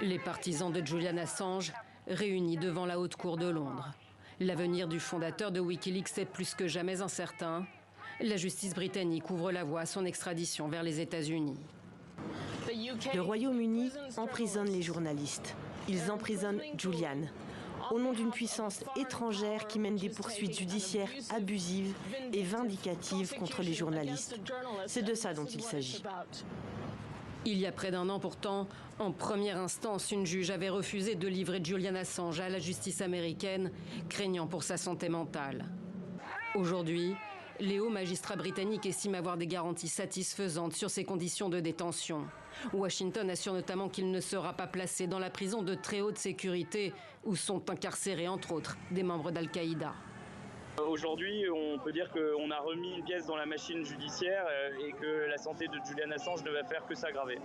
Les partisans de Julian Assange réunis devant la Haute Cour de Londres. L'avenir du fondateur de Wikileaks est plus que jamais incertain. La justice britannique ouvre la voie à son extradition vers les États-Unis. Le Royaume-Uni emprisonne les journalistes. Ils emprisonnent Julian, au nom d'une puissance étrangère qui mène des poursuites judiciaires abusives et vindicatives contre les journalistes. C'est de ça dont il s'agit. Il y a près d'un an pourtant, en première instance, une juge avait refusé de livrer Julian Assange à la justice américaine, craignant pour sa santé mentale. Aujourd'hui, les hauts magistrats britanniques estiment avoir des garanties satisfaisantes sur ses conditions de détention. Washington assure notamment qu'il ne sera pas placé dans la prison de très haute sécurité où sont incarcérés entre autres des membres d'Al-Qaïda. Aujourd'hui, on peut dire qu'on a remis une pièce dans la machine judiciaire et que la santé de Julian Assange ne va faire que s'aggraver.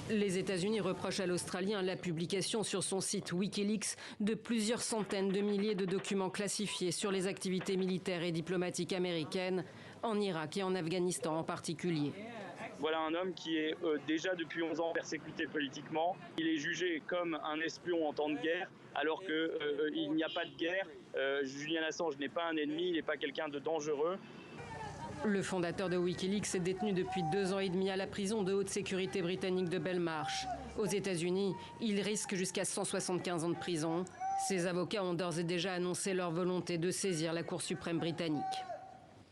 Les États-Unis reprochent à l'Australien la publication sur son site Wikileaks de plusieurs centaines de milliers de documents classifiés sur les activités militaires et diplomatiques américaines, en Irak et en Afghanistan en particulier. Voilà un homme qui est déjà depuis 11 ans persécuté politiquement. Il est jugé comme un espion en temps de guerre, alors qu'il n'y a pas de guerre. Julian Assange n'est pas un ennemi, il n'est pas quelqu'un de dangereux. Le fondateur de Wikileaks est détenu depuis 2 ans et demi à la prison de haute sécurité britannique de Belmarsh. Aux États-Unis, il risque jusqu'à 175 ans de prison. Ses avocats ont d'ores et déjà annoncé leur volonté de saisir la Cour suprême britannique.